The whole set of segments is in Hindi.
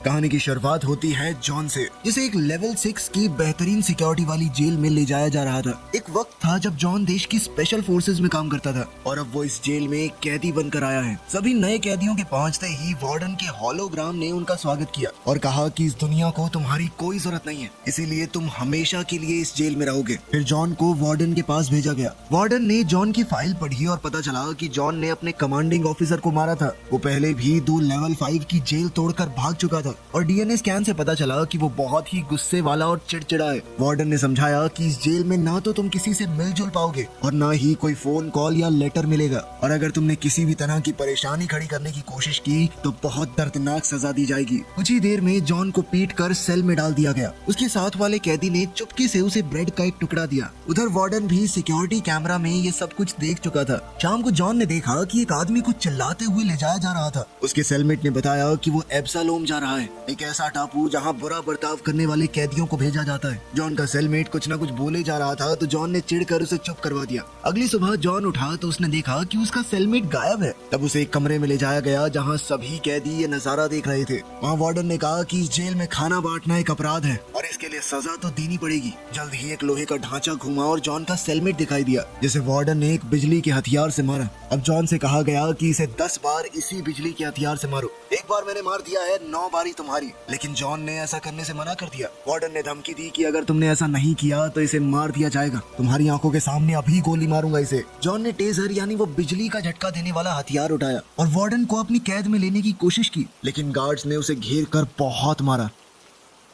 कहानी की शुरुआत होती है जॉन से, जिसे एक लेवल 6 की बेहतरीन सिक्योरिटी वाली जेल में ले जाया जा रहा था। एक वक्त था जब जॉन देश की स्पेशल फोर्सेस में काम करता था और अब वो इस जेल में एक कैदी बनकर आया है। सभी नए कैदियों के पहुंचते ही वार्डन के होलोग्राम ने उनका स्वागत किया और कहा कि इस दुनिया को तुम्हारी कोई जरूरत नहीं है, इसीलिए तुम हमेशा के लिए इस जेल में रहोगे। फिर जॉन को वार्डन के पास भेजा गया। वार्डन ने जॉन की फाइल पढ़ी और पता चला कि जॉन ने अपने कमांडिंग ऑफिसर को मारा था। वो पहले भी 2 लेवल 5 की जेल तोड़कर भाग चुका था और डीएनए स्कैन से पता चला कि वो बहुत ही गुस्से वाला और चिड़चिड़ा है। वार्डन ने समझाया कि इस जेल में ना तो तुम किसी से मिलजुल पाओगे और ना ही कोई फोन कॉल या लेटर मिलेगा, और अगर तुमने किसी भी तरह की परेशानी खड़ी करने की कोशिश की तो बहुत दर्दनाक सजा दी जाएगी। कुछ ही देर में जॉन को पीट कर सेल में डाल दिया गया। उसके साथ वाले कैदी ने चुपके से उसे ब्रेड का एक टुकड़ा दिया। उधर वार्डन भी सिक्योरिटी कैमरा में ये सब कुछ देख चुका था। शाम को जॉन ने देखा कि एक आदमी को चिल्लाते हुए ले जाया जा रहा था। उसके सेलमेट ने बताया कि वो एब्सालोम जा रहा है, एक ऐसा टापू जहाँ बुरा बर्ताव करने वाले कैदियों को भेजा जाता है। जॉन का सेलमेट कुछ न कुछ बोले जा रहा था तो जॉन ने चिढ़कर उसे चुप करवा दिया। अगली सुबह जॉन उठा तो उसने देखा कि उसका सेलमेट गायब है। तब उसे एक कमरे में ले जाया गया जहाँ सभी कैदी ये नजारा देख रहे थे। वहाँ वार्डन ने कहा कि इस जेल में खाना बांटना एक अपराध है और इसके लिए सजा तो देनी पड़ेगी। जल्द ही एक लोहे का ढांचा घुमा और जॉन का सेलमेट दिखाई दिया, जिसे वार्डन ने एक बिजली के हथियार से मारा। अब जॉन से कहा गया कि इसे 10 बार इसी बिजली के हथियार से मारो। एक बार मैंने मार दिया है, 9 बारी तुम्हारी। लेकिन जॉन ने ऐसा करने से मना कर दिया। वार्डन ने धमकी दी कि अगर तुमने ऐसा नहीं किया तो इसे मार दिया जाएगा, तुम्हारी आंखों के सामने अभी गोली मारूंगा इसे। जॉन ने टेजर यानी वो बिजली का झटका देने वाला हथियार उठाया और वार्डन को अपनी कैद में लेने की कोशिश की, लेकिन गार्ड्स ने उसे घेर कर बहुत मारा।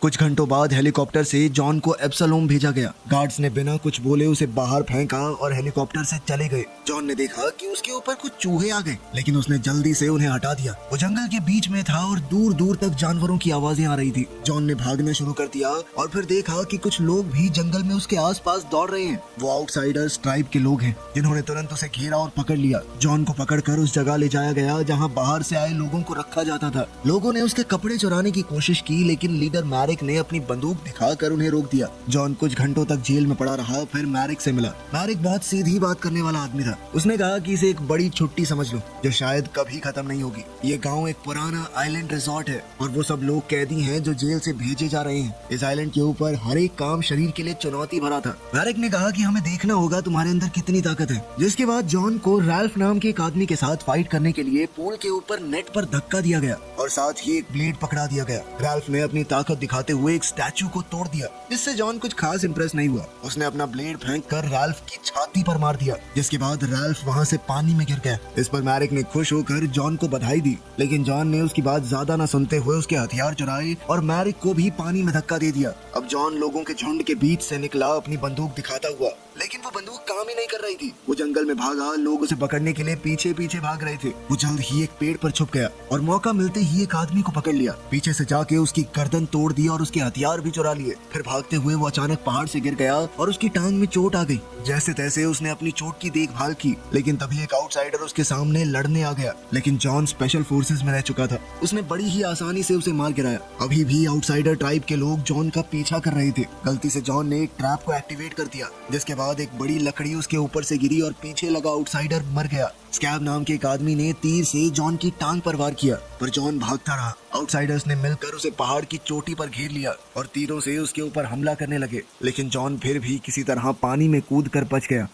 कुछ घंटों बाद हेलीकॉप्टर से जॉन को एब्सालोम भेजा गया। गार्ड्स ने बिना कुछ बोले उसे बाहर फेंका और हेलीकॉप्टर से चले गए। जॉन ने देखा कि उसके ऊपर कुछ चूहे आ गए, लेकिन उसने जल्दी से उन्हें हटा दिया। वो जंगल के बीच में था और दूर दूर तक जानवरों की आवाजें आ रही थी। जॉन ने भागना शुरू कर दिया और फिर देखा कि कुछ लोग भी जंगल में उसके आसपास दौड़ रहे हैं। वो आउटसाइडर्स ट्राइब के लोग हैं, जिन्होंने तुरंत उसे घेरा और पकड़ लिया। जॉन को पकड़कर उस जगह ले जाया गया जहाँ बाहर से आए लोगों को रखा जाता था। लोगों ने उसके कपड़े चुराने की कोशिश की, लेकिन लीडर मैरिक ने अपनी बंदूक दिखाकर उन्हें रोक दिया। जॉन कुछ घंटों तक जेल में पड़ा रहा, फिर मैरिक से मिला। मैरिक बहुत सीधी बात करने वाला आदमी था। उसने कहा कि इसे एक बड़ी छुट्टी समझ लो जो शायद कभी खत्म नहीं होगी। ये गांव एक पुराना आइलैंड रिजॉर्ट है और वो सब लोग कैदी हैं जो जेल से भेजे जा रहे हैं। इस आइलैंड के ऊपर हर एक काम शरीर के लिए चुनौती भरा था। मैरिक ने कहा कि हमें देखना होगा तुम्हारे अंदर कितनी ताकत है। जिसके बाद जॉन को रैल्फ नाम के एक आदमी के साथ फाइट करने के लिए पूल के ऊपर नेट पर धक्का दिया गया और साथ ही एक ब्लेड पकड़ा दिया गया। रैल्फ ने अपनी ताकत दिखाते हुए एक स्टैचू को तोड़ दिया, जिससे जॉन कुछ खास इंप्रेस नहीं हुआ। उसने अपना ब्लेड फेंक कर रैल्फ की छाती पर मार दिया, जिसके बाद रैल्फ वहां से पानी में गिर गया। इस पर मैरिक ने खुश होकर जॉन को बधाई दी, लेकिन जॉन ने उसकी बात ज्यादा न सुनते हुए उसके हथियार चुराए और मैरिक को भी पानी में धक्का दे दिया। अब जॉन लोगों के झुंड के बीच से निकला अपनी बंदूक दिखाता हुआ, लेकिन वो बंदूक काम ही नहीं कर रही थी। वो जंगल में भागा, लोग उसे पकड़ने के लिए पीछे पीछे भाग रहे थे। वो जल्द ही एक पेड़ पर छुप गया और मौका मिलते ही एक आदमी को पकड़ लिया। पीछे से जाके उसकी गर्दन तोड़ दी और उसके हथियार भी चुरा लिए। फिर भागते हुए वो अचानक पहाड़ से गिर गया और उसकी टांग में चोट आ गई। जैसे तैसे उसने अपनी चोट की देखभाल की, लेकिन तभी एक आउटसाइडर उसके सामने लड़ने आ गया। लेकिन जॉन स्पेशल फोर्सेस में रह चुका था, उसने बड़ी ही आसानी से उसे मार गिराया। अभी भी आउटसाइडर ट्राइब के लोग जॉन का पीछा कर रहे थे। गलती से जॉन ने एक ट्रैप को एक्टिवेट कर दिया, जिसके बाद एक बड़ी लकड़ी उसके ऊपर से गिरी और पीछे लगा आउटसाइडर मर गया। स्कैब नाम के एक आदमी ने तीर से जॉन की टांग पर वार किया, पर जॉन भागता रहा। आउटसाइडर्स ने मिलकर उसे पहाड़ की चोटी पर घेर लिया और तीरों से उसके ऊपर हमला करने लगे, लेकिन जॉन फिर भी किसी तरह पानी में कूदकर बच गया।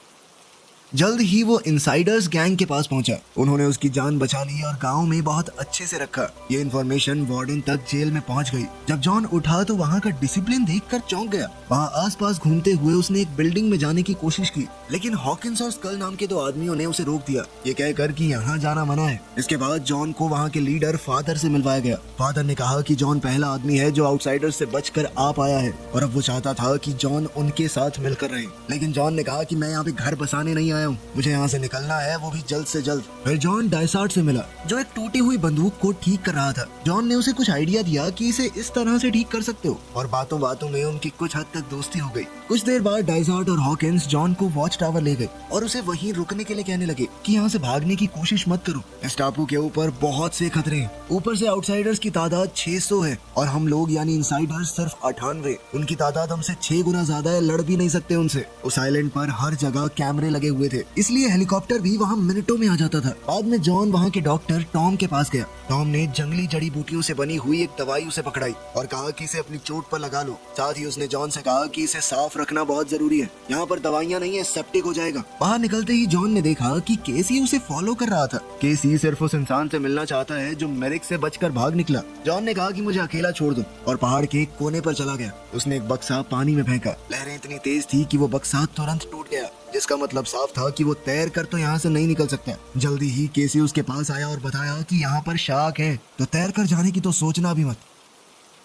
जल्द ही वो इनसाइडर्स गैंग के पास पहुंचा। उन्होंने उसकी जान बचा ली और गांव में बहुत अच्छे से रखा। ये इन्फॉर्मेशन वार्डन तक जेल में पहुंच गई। जब जॉन उठा तो वहां का डिसिप्लिन देखकर चौंक गया। वहां आसपास घूमते हुए उसने एक बिल्डिंग में जाने की कोशिश की, लेकिन हॉकिंस और स्कल नाम के 2 आदमियों ने उसे रोक दिया, ये कहकर कि यहाँ जाना मना है। इसके बाद जॉन को वहाँ के लीडर फादर से मिलवाया गया। फादर ने कहा कि जॉन पहला आदमी है जो आउटसाइडर से बचकर आ पाया है और अब वो चाहता था कि जॉन उनके साथ मिलकर रहे। लेकिन जॉन ने कहा कि मैं यहाँ पे घर बसाने नहीं आया हूँ, मुझे यहाँ से निकलना है, वो भी जल्द से जल्द। फिर जॉन डायसार्ट से मिला, जो एक टूटी हुई बंदूक को ठीक कर रहा था। जॉन ने उसे कुछ आइडिया दिया कि इसे इस तरह से ठीक कर सकते हो, और बातों बातों में उनकी कुछ हद तक दोस्ती हो गई। कुछ देर बाद डायसार्ट और हॉकिंस जॉन को वॉच टावर ले गए और उसे वहीं रुकने के लिए कहने लगे कि यहाँ से भागने की कोशिश मत करो। इस टापू के ऊपर बहुत से खतरे हैं। ऊपर से आउटसाइडर्स की तादाद 600 है और हम लोग यानी इनसाइडर्स सिर्फ 98। उनकी तादाद हमसे 6 गुना ज्यादा है, लड़ भी नहीं सकते उनसे। उस आइलैंड पर हर जगह कैमरे लगे हुए हुए थे, इसलिए हेलीकॉप्टर भी वहाँ मिनटों में आ जाता था। बाद में जॉन वहाँ के डॉक्टर टॉम के पास गया। टॉम ने जंगली जड़ी बूटियों से बनी हुई एक दवाई उसे पकड़ाई और कहा कि इसे अपनी चोट पर लगा लो। साथ ही उसने जॉन से कहा कि इसे साफ रखना बहुत जरूरी है, यहाँ पर दवाइयाँ नहीं है, सेप्टिक हो जाएगा। बाहर निकलते ही जॉन ने देखा कि केसी उसे फॉलो कर रहा था। केसी सिर्फ उस इंसान से मिलना चाहता है जो मेरिक से बचकर भाग निकला। जॉन ने कहा कि मुझे अकेला छोड़ दो और पहाड़ के एक कोने पर चला गया। उसने एक बक्सा पानी में फेंका। लहरें इतनी तेज थी कि वो बक्सा तुरंत टूट गया, जिसका मतलब साफ था कि वो तैर कर तो यहाँ से नहीं निकल सकता। जल्दी ही केसी उसके पास आया और बताया कि यहाँ पर शार्क है, तो तैर कर जाने की तो सोचना भी मत।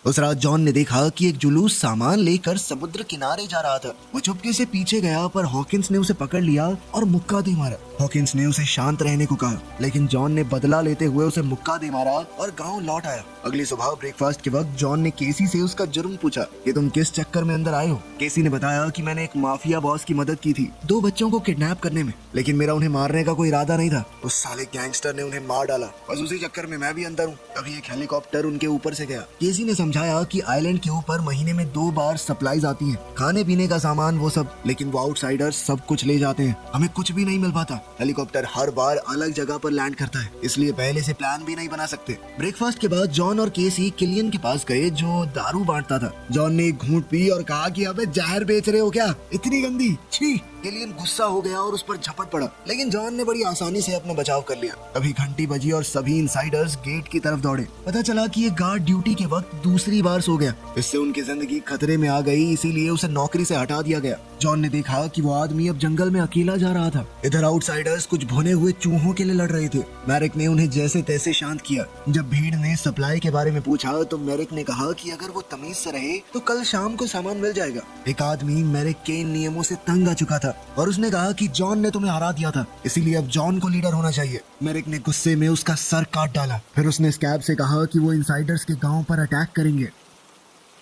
उस रात जॉन ने देखा कि एक जुलूस सामान लेकर समुद्र किनारे जा रहा था। वो चुपके से पीछे गया, पर हॉकिंस ने उसे पकड़ लिया और मुक्का दे मारा। हॉकिंस ने उसे शांत रहने को कहा, लेकिन जॉन ने बदला लेते हुए उसे मुक्का दे मारा और गांव लौट आया। अगली सुबह ब्रेकफास्ट के वक्त जॉन ने केसी से उसका जुर्म पूछा कि तुम किस चक्कर में अंदर आए हो। केसी ने बताया कि मैंने एक माफिया बॉस की मदद की थी 2 बच्चों को किडनैप करने में, लेकिन मेरा उन्हें मारने का कोई इरादा नहीं था। उस साले गैंगस्टर ने उन्हें मार डाला, बस उसी चक्कर में मैं भी अंदर हूँ। तभी एक हेलीकॉप्टर उनके ऊपर से गया। केसी ने समझाया कि आइलैंड के ऊपर महीने में 2 बार सप्लाईज आती हैं, खाने पीने का सामान वो सब, लेकिन वो आउटसाइडर्स सब कुछ ले जाते हैं, हमें कुछ भी नहीं मिल पाता। हेलीकॉप्टर हर बार अलग जगह पर लैंड करता है, इसलिए पहले से प्लान भी नहीं बना सकते। ब्रेकफास्ट के बाद जॉन और केसी किलियन के पास गए जो दारू बांटता था। जॉन ने एक घूंट पी और कहा कि अबे जहर बेच रहे हो क्या, इतनी गंदी, छी। किलियन गुस्सा हो गया और उस पर झपट पड़ा, लेकिन जॉन ने बड़ी आसानी से अपना बचाव कर लिया। तभी घंटी बजी और सभी इनसाइडर्स गेट की तरफ दौड़े। पता चला कि ये गार्ड ड्यूटी के वक्त दूसरी बार सो गया। इससे उनकी जिंदगी खतरे में आ गई, इसीलिए उसे नौकरी से हटा दिया गया। जॉन ने देखा कि वो आदमी अब जंगल में अकेला जा रहा था। इधर आउटसाइडर्स कुछ भुने हुए चूहों के लिए लड़ रहे थे। मैरिक ने उन्हें जैसे तैसे शांत किया। जब भीड़ ने सप्लाई के बारे में पूछा तो मैरिक ने कहा कि अगर वो तमीज से रहे तो कल शाम को सामान मिल जाएगा। एक आदमी मैरिक के इन नियमों से तंग आ चुका था और उसने कहा कि जॉन ने तुम्हें हरा दिया था, इसीलिए अब जॉन को लीडर होना चाहिए। मैरिक ने गुस्से में उसका सर काट डाला। फिर उसने स्कैब से कहा कि वो इनसाइडर्स के गांव पर अटैक करेंगे।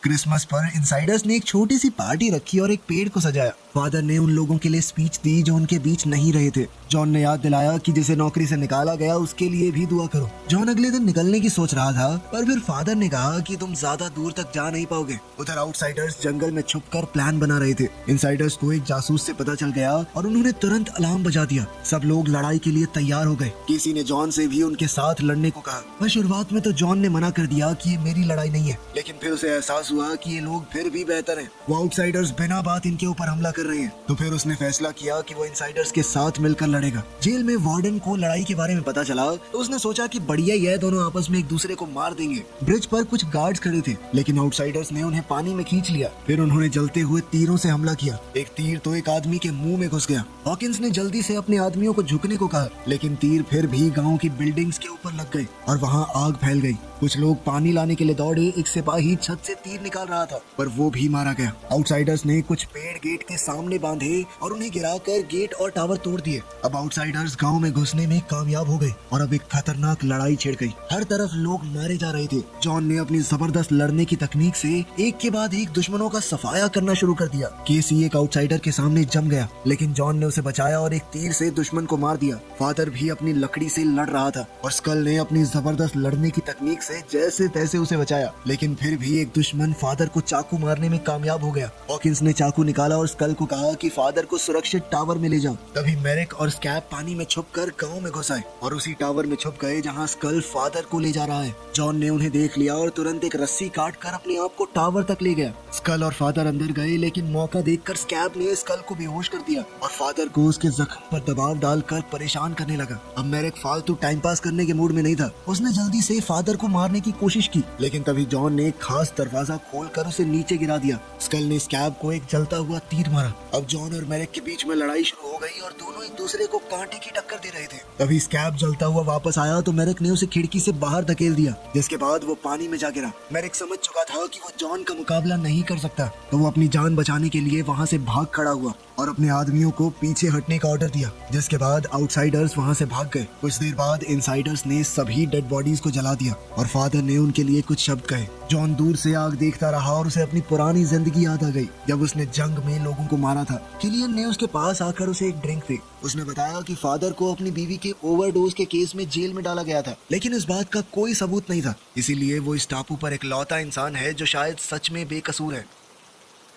क्रिसमस पर इनसाइडर्स ने एक छोटी सी पार्टी रखी और एक पेड़ को सजाया। फादर ने उन लोगों के लिए स्पीच दी जो उनके बीच नहीं रहे थे। जॉन ने याद दिलाया कि जिसे नौकरी से निकाला गया उसके लिए भी दुआ करो। जॉन अगले दिन निकलने की सोच रहा था, पर फिर फादर ने कहा कि तुम ज्यादा दूर तक जा नहीं पाओगे। उधर आउटसाइडर्स जंगल में छुपकर प्लान बना रहे थे। इनसाइडर्स को एक जासूस से पता चल गया और उन्होंने तुरंत अलार्म बजा दिया। सब लोग लड़ाई के लिए तैयार हो गए। किसी ने जॉन से भी उनके साथ लड़ने को कहा, पर शुरुआत में तो जॉन ने मना कर दिया कि ये मेरी लड़ाई नहीं है, लेकिन फिर उसे एहसास हुआ कि ये लोग फिर भी बेहतर हैं। वो आउटसाइडर्स बिना बात इनके ऊपर हमला कर रहे हैं, तो फिर उसने फैसला किया कि वो इनसाइडर्स के साथ मिलकर लड़ेगा। जेल में वार्डन को लड़ाई के बारे में पता चला तो उसने सोचा कि बढ़िया ही है, दोनों आपस में एक दूसरे को मार देंगे। ब्रिज पर कुछ गार्ड्स खड़े थे, लेकिन आउटसाइडर्स ने उन्हें पानी में खींच लिया। फिर उन्होंने जलते हुए तीरों से हमला किया। एक तीर तो एक आदमी के मुंह में घुस गया। हॉकिंस ने जल्दी से अपने आदमियों को झुकने को कहा, लेकिन तीर फिर भी गाँव की बिल्डिंग्स के ऊपर लग गए और वहाँ आग फैल गई। कुछ लोग पानी लाने के लिए दौड़े। एक सिपाही छत से तीर निकाल रहा था, पर वो भी मारा गया। आउटसाइडर्स ने कुछ पेड़ गेट के सामने बांधे और उन्हें गिराकर गेट और टावर तोड़ दिए। अब आउटसाइडर्स गांव में घुसने में कामयाब हो गए और अब एक खतरनाक लड़ाई छिड़ गई। हर तरफ लोग मारे जा रहे थे। जॉन ने अपनी जबरदस्त लड़ने की तकनीक से एक के बाद एक दुश्मनों का सफाया करना शुरू कर दिया। केसी एक आउटसाइडर के सामने जम गया, लेकिन जॉन ने उसे बचाया और एक तीर से दुश्मन को मार दिया। फादर भी अपनी लकड़ी से लड़ रहा था और स्कल ने अपनी जबरदस्त लड़ने की तकनीक से जैसे तैसे उसे बचाया, लेकिन फिर भी एक दुश्मन फादर को चाकू मारने में कामयाब हो गया। हॉकिंस ने चाकू निकाला और स्कल को कहा कि फादर को सुरक्षित टावर में ले जाओ। तभी मैरिक और स्कैब पानी में छुपकर गांव में घुस आए और उसी टावर में छुप गए जहां स्कल फादर को ले जा रहा है। जॉन ने उन्हें देख लिया और तुरंत एक रस्सी काटकर अपने आप को टावर तक ले गया। स्कल और फादर अंदर गए, लेकिन मौका देखकर स्कैब ने स्कल को बेहोश कर दिया और फादर को उसके जख्म पर दबाव डालकर परेशान करने लगा। अब मैरिक फालतू टाइम पास करने के मूड में नहीं था। उसने जल्दी से फादर को मारने की कोशिश की, लेकिन तभी जॉन ने एक खास दरवाजा खोलकर उसे नीचे गिरा दिया। स्कल ने स्कैब को एक जलता हुआ तीर मारा। अब जॉन और मैरिक के बीच में लड़ाई शुरू हो गई और दोनों एक दूसरे को कांटे की टक्कर दे रहे थे। तभी स्कैब जलता हुआ वापस आया तो मैरिक ने उसे खिड़की से बाहर धकेल दिया, जिसके बाद वो पानी में जा गिरा। मैरिक समझ चुका था कि वो जॉन का मुकाबला नहीं कर सकता, तो वो अपनी जान बचाने के लिए वहाँ से भाग खड़ा हुआ और अपने आदमियों को पीछे हटने का ऑर्डर दिया, जिसके बाद आउटसाइडर्स वहाँ से भाग गए। कुछ देर बाद इनसाइडर्स ने सभी डेड बॉडीज को जला दिया और फादर ने उनके लिए कुछ शब्द कहे। जॉन दूर से आग देखता रहा और उसे अपनी पुरानी जिंदगी याद आ गई, जब उसने जंग में लोगों को मारा था। किलियन ने उसके पास आकर उसे एक ड्रिंक दी। उसने बताया कि फादर को अपनी बीवी के ओवरडोज के केस में जेल में डाला गया था, लेकिन इस बात का कोई सबूत नहीं था, इसीलिए वो इस टापू पर इकलौता इंसान है जो शायद सच में बेकसूर है।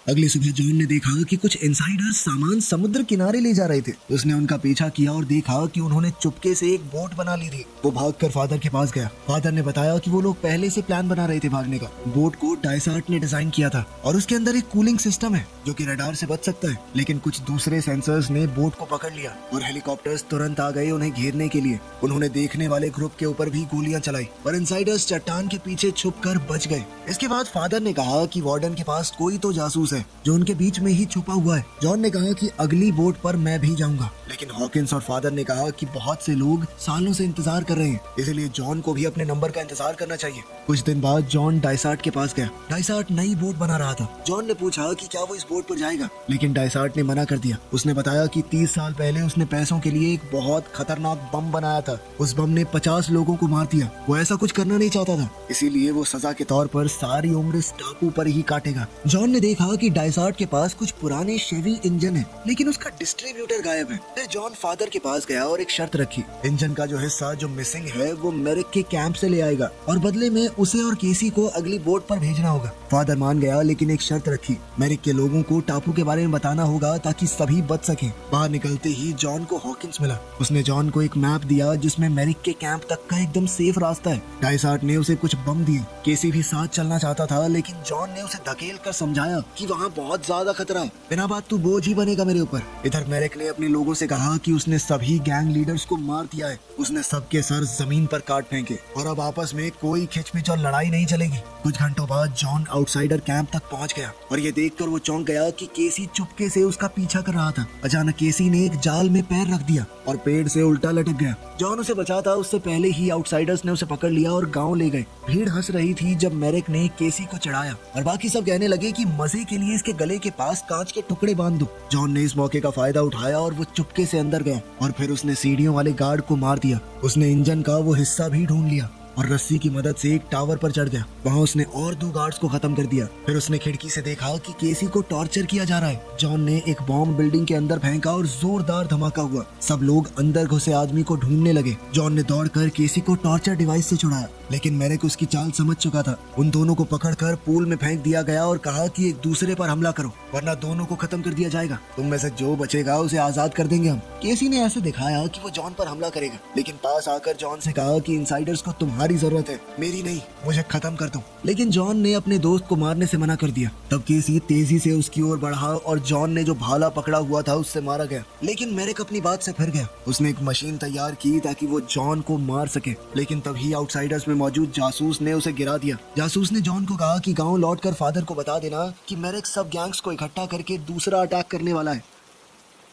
अगली सुबह जॉन ने देखा कि कुछ इनसाइडर्स सामान समुद्र किनारे ले जा रहे थे। उसने उनका पीछा किया और देखा कि उन्होंने चुपके से एक बोट बना ली थी। वो भागकर फादर के पास गया। फादर ने बताया कि वो लोग पहले से प्लान बना रहे थे भागने का। बोट को डायसार्ट ने डिजाइन किया था और उसके अंदर एक कूलिंग सिस्टम है जो कि रडार से बच सकता है, लेकिन कुछ दूसरे सेंसर्स ने बोट को पकड़ लिया और हेलीकॉप्टर्स तुरंत आ गए उन्हें घेरने के लिए। उन्होंने देखने वाले ग्रुप के ऊपर भी गोलियां चलाई पर इनसाइडर्स चट्टान के पीछे छुपकर बच गए। इसके बाद फादर ने कहा कि वार्डन के पास कोई तो जासूस है जो उनके बीच में ही छुपा हुआ है। जॉन ने कहा कि अगली बोट पर मैं भी जाऊंगा, लेकिन हॉकिंस और फादर ने कहा कि बहुत से लोग सालों से इंतजार कर रहे हैं, इसलिए जॉन को भी अपने नंबर का इंतजार करना चाहिए। कुछ दिन बाद जॉन डायसार्ट के पास गया। डायसार्ट नई बोट बना रहा था। जॉन ने पूछा कि क्या वो इस बोट पर जाएगा, लेकिन डायसार्ट ने मना कर दिया। उसने बताया कि 30 साल पहले उसने पैसों के लिए एक बहुत खतरनाक बम बनाया था। उस बम ने 50 लोगों को मार दिया। वो ऐसा कुछ करना नहीं चाहता था, इसीलिए वो सजा के तौर पर सारी उम्र इस टापू पर ही काटेगा। जॉन ने देखा कि डायसार्ट के पास कुछ पुराने शेवी इंजन है, लेकिन उसका डिस्ट्रीब्यूटर गायब है। फिर जॉन फादर के पास गया और एक शर्त रखी। इंजन का जो हिस्सा जो मिसिंग है वो मेरिक के कैंप से ले आएगा और बदले में उसे और केसी को अगली बोट पर भेजना होगा। फादर मान गया, लेकिन एक शर्त रखी। मेरिक के लोगों को टापू के बारे में बताना होगा ताकि सभी बच सके। बाहर निकलते ही जॉन को हॉकिंस मिला। उसने जॉन को एक मैप दिया जिसमें मेरिक के कैंप तक का एकदम सेफ रास्ता है। डायसार्ट ने उसे कुछ बम दिए। केसी भी साथ चलना चाहता था, लेकिन जॉन ने उसे धकेल कर समझाया कि वहाँ बहुत ज्यादा खतरा है, बिना बात तू बोझ ही बनेगा मेरे ऊपर। इधर मेरिक ने अपने लोगों से कहा कि उसने सभी गैंग लीडर्स को मार दिया है। उसने सबके सर जमीन पर काट फेंके और अब आपस में कोई खिंचपिच और लड़ाई नहीं चलेगी। कुछ घंटों बाद जॉन आउटसाइडर कैंप तक पहुंच गया और ये देखकर वो चौंक गया कि केसी चुपके से उसका पीछा कर रहा था। अचानक केसी ने एक जाल में पैर रख दिया और पेड़ से उल्टा लटक गया। जॉन उसे बचाता उससे पहले ही आउटसाइडर्स ने उसे पकड़ लिया और गांव ले गए। भीड़ हंस रही थी जब मेरिक ने केसी को चढ़ाया और बाकी सब कहने लगे कि मजे के लिए इसके गले के पास कांच के टुकड़े बांध दो। जॉन ने इस मौके का फायदा उठाया और वो चुपके से अंदर गया और फिर उसने सीढ़ियों वाले गार्ड को मार दिया। उसने इंजन का वो हिस्सा भी ढूंढ लिया और रस्सी की मदद से एक टावर पर चढ़ गया। वहाँ उसने और 2 गार्ड्स को खत्म कर दिया। फिर उसने खिड़की से देखा कि केसी को टॉर्चर किया जा रहा है। जॉन ने एक बॉम्ब बिल्डिंग के अंदर फेंका और जोरदार धमाका हुआ। सब लोग अंदर घुसे आदमी को ढूंढने लगे। जॉन ने दौड़कर केसी को टॉर्चर डिवाइस से छुड़ाया, लेकिन मेरिक उसकी चाल समझ चुका था। उन दोनों को पकड़कर पूल में फेंक दिया गया और कहा कि एक दूसरे पर हमला करो वरना दोनों को खत्म कर दिया जाएगा। तुम में से जो बचेगा उसे आजाद कर देंगे हम। केसी ने ऐसे दिखाया कि वो जॉन पर हमला करेगा, लेकिन पास आकर जॉन से कहा कि इनसाइडर्स को तुम्हारी जरूरत है, मेरी नहीं, मुझे खत्म कर दो। लेकिन जॉन ने अपने दोस्त को मारने से मना कर दिया। तब केसी तेजी से उसकी ओर बढ़ा और जॉन ने जो भाला पकड़ा हुआ था उससे मारा गया। लेकिन मेरिक अपनी बात से फिर गया। उसने एक मशीन तैयार की ताकि वो जॉन को मार सके, लेकिन तभी आउटसाइडर्स में मौजूद जासूस ने उसे गिरा दिया। जासूस ने जॉन को कहा कि गांव लौटकर फादर को बता देना कि मेरिक सब गैंग्स को इकट्ठा करके दूसरा अटैक करने वाला है।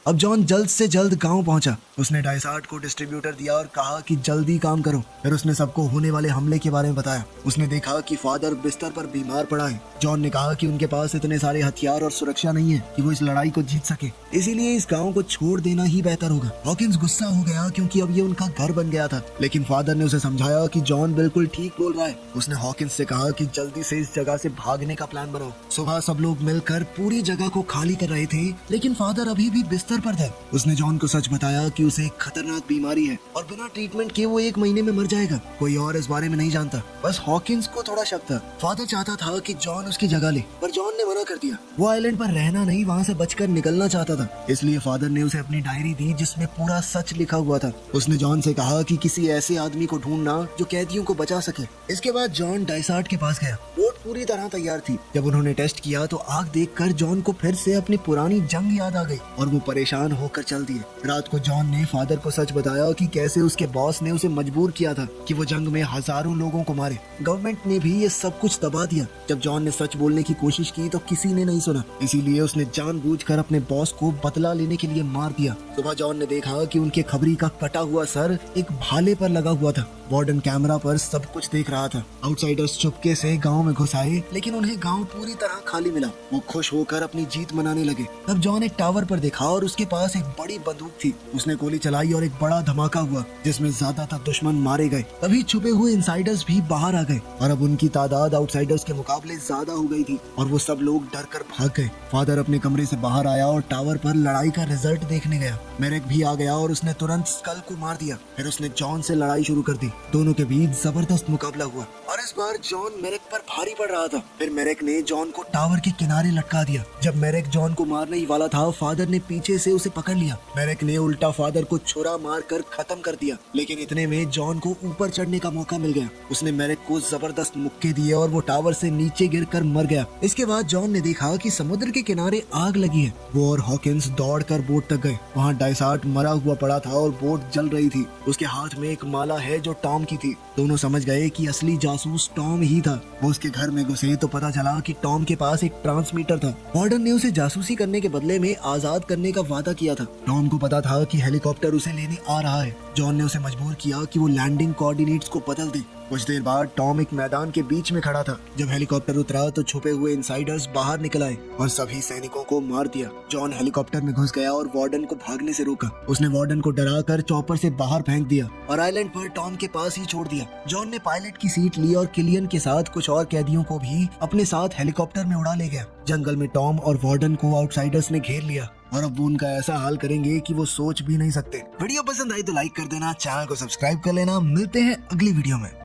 अब जॉन जल्द से जल्द गांव पहुंचा। उसने डायसार्ट को डिस्ट्रीब्यूटर दिया और कहा कि जल्दी काम करो। फिर उसने सबको होने वाले हमले के बारे में बताया। उसने देखा कि फादर बिस्तर पर बीमार पड़ा है। जॉन ने कहा कि उनके पास इतने सारे हथियार और सुरक्षा नहीं है कि वो इस लड़ाई को जीत सके, इसीलिए इस गांव को छोड़ देना ही बेहतर होगा। हॉकिंस गुस्सा हो गया क्योंकि अब ये उनका घर बन गया था, लेकिन फादर ने उसे समझाया कि जॉन बिल्कुल ठीक बोल रहा है। उसने हॉकिंस से कहा कि जल्दी से इस जगह से भागने का प्लान बनाओ। सुबह सब लोग मिलकर पूरी जगह को खाली कर रहे थे, लेकिन फादर अभी भी बिस्तर पर था। उसने जॉन को सच बताया कि उसे एक खतरनाक बीमारी है और बिना ट्रीटमेंट के वो 1 महीने में मर जाएगा। कोई और इस बारे में नहीं जानता, बस हॉकिंस को थोड़ा शक था। फादर चाहता था कि जॉन उसकी जगह ले, पर जॉन ने मना कर दिया। वो आइलैंड पर रहना नहीं, वहाँ से बचकर निकलना चाहता था। इसलिए फादर ने उसे अपनी डायरी दी जिसमें पूरा सच लिखा हुआ था। उसने जॉन से कहा कि किसी ऐसे आदमी को ढूंढना जो कैदियों को बचा सके। इसके बाद जॉन डायसार्ट के पास गया। बोट पूरी तरह तैयार थी। जब उन्होंने टेस्ट किया तो आग देखकर जॉन को फिर से अपनी पुरानी जंग याद आ गई और वो परेशान होकर चल दिए। रात को जॉन ने फादर को सच बताया कि कैसे उसके बॉस ने उसे मजबूर किया था कि वो जंग में हजारों लोगों को मारे। गवर्नमेंट ने भी ये सब कुछ दबा दिया। जब जॉन ने सच बोलने की कोशिश की तो किसी ने नहीं सुना, इसीलिए उसने जानबूझकर अपने बॉस को बदला लेने के लिए मार दिया। सुबह जॉन ने देखा कि उनके खबरी का कटा हुआ सर एक भाले पर लगा हुआ था। वार्डन कैमरा पर सब कुछ देख रहा था। आउटसाइडर्स चुपके से गांव में घुस आए, लेकिन उन्हें गांव पूरी तरह खाली मिला। वो खुश होकर अपनी जीत मनाने लगे। तब जॉन एक टावर पर देखा और उसके पास एक बड़ी बंदूक थी। उसने गोली चलाई और एक बड़ा धमाका हुआ जिसमें ज्यादातर दुश्मन मारे गए। तभी छुपे हुए इनसाइडर्स भी बाहर आ गए और अब उनकी तादाद आउटसाइडर्स के मुकाबले ज्यादा हो गई थी और वो सब लोग डर कर भाग गए। फादर अपने कमरे से बाहर आया और टावर पर लड़ाई का रिजल्ट देखने गया। मेरिक भी आ गया और उसने तुरंत स्कल को मार दिया। फिर उसने जॉन से लड़ाई शुरू कर दी। दोनों के बीच जबरदस्त मुकाबला हुआ और इस बार जॉन मेरेक पर भारी पड़ रहा था। फिर मेरेक ने जॉन को टावर के किनारे लटका दिया। जब मेरेक जॉन को मारने ही वाला था, फादर ने पीछे से उसे पकड़ लिया। मेरेक ने उल्टा फादर को छुरा मार कर खत्म कर दिया, लेकिन इतने में जॉन को ऊपर चढ़ने का मौका मिल गया। उसने मेरेक को जबरदस्त मुक्के दिए और वो टावर से नीचे गिरकर मर गया। इसके बाद जॉन ने देखा कि समुद्र के किनारे आग लगी है। वो और हॉकिंस दौड़कर बोट तक गए। वहाँ डाइसार्ट मरा हुआ पड़ा था और बोट जल रही थी। उसके हाथ में एक माला है जो टॉम की थी। दोनों समझ गए कि असली जासूस टॉम ही था। वो उसके घर में घुसे तो पता चला कि टॉम के पास एक ट्रांसमीटर था। वार्डन ने उसे जासूसी करने के बदले में आजाद करने का वादा किया था। टॉम को पता था कि हेलीकॉप्टर उसे लेने आ रहा है। जॉन ने उसे मजबूर किया कि वो लैंडिंग कोऑर्डिनेट्स को बदल दे। कुछ देर बाद टॉम एक मैदान के बीच में खड़ा था। जब हेलीकॉप्टर उतरा तो छुपे हुए इनसाइडर्स बाहर निकल आए और सभी सैनिकों को मार दिया। जॉन हेलीकॉप्टर में घुस गया और वार्डन को भागने से रोका। उसने वार्डन को डराकर चॉपर से बाहर फेंक दिया और आइलैंड पर टॉम के पास ही छोड़ दिया। जॉन ने पायलट की सीट ली और किलियन के साथ कुछ और कैदियों को भी अपने साथ हेलीकॉप्टर में उड़ा ले गया। जंगल में टॉम और वार्डन को आउटसाइडर्स ने घेर लिया और अब वो उनका ऐसा हाल करेंगे कि वो सोच भी नहीं सकते। वीडियो पसंद आई तो लाइक कर देना, चैनल को सब्सक्राइब कर लेना। मिलते हैं अगली वीडियो में।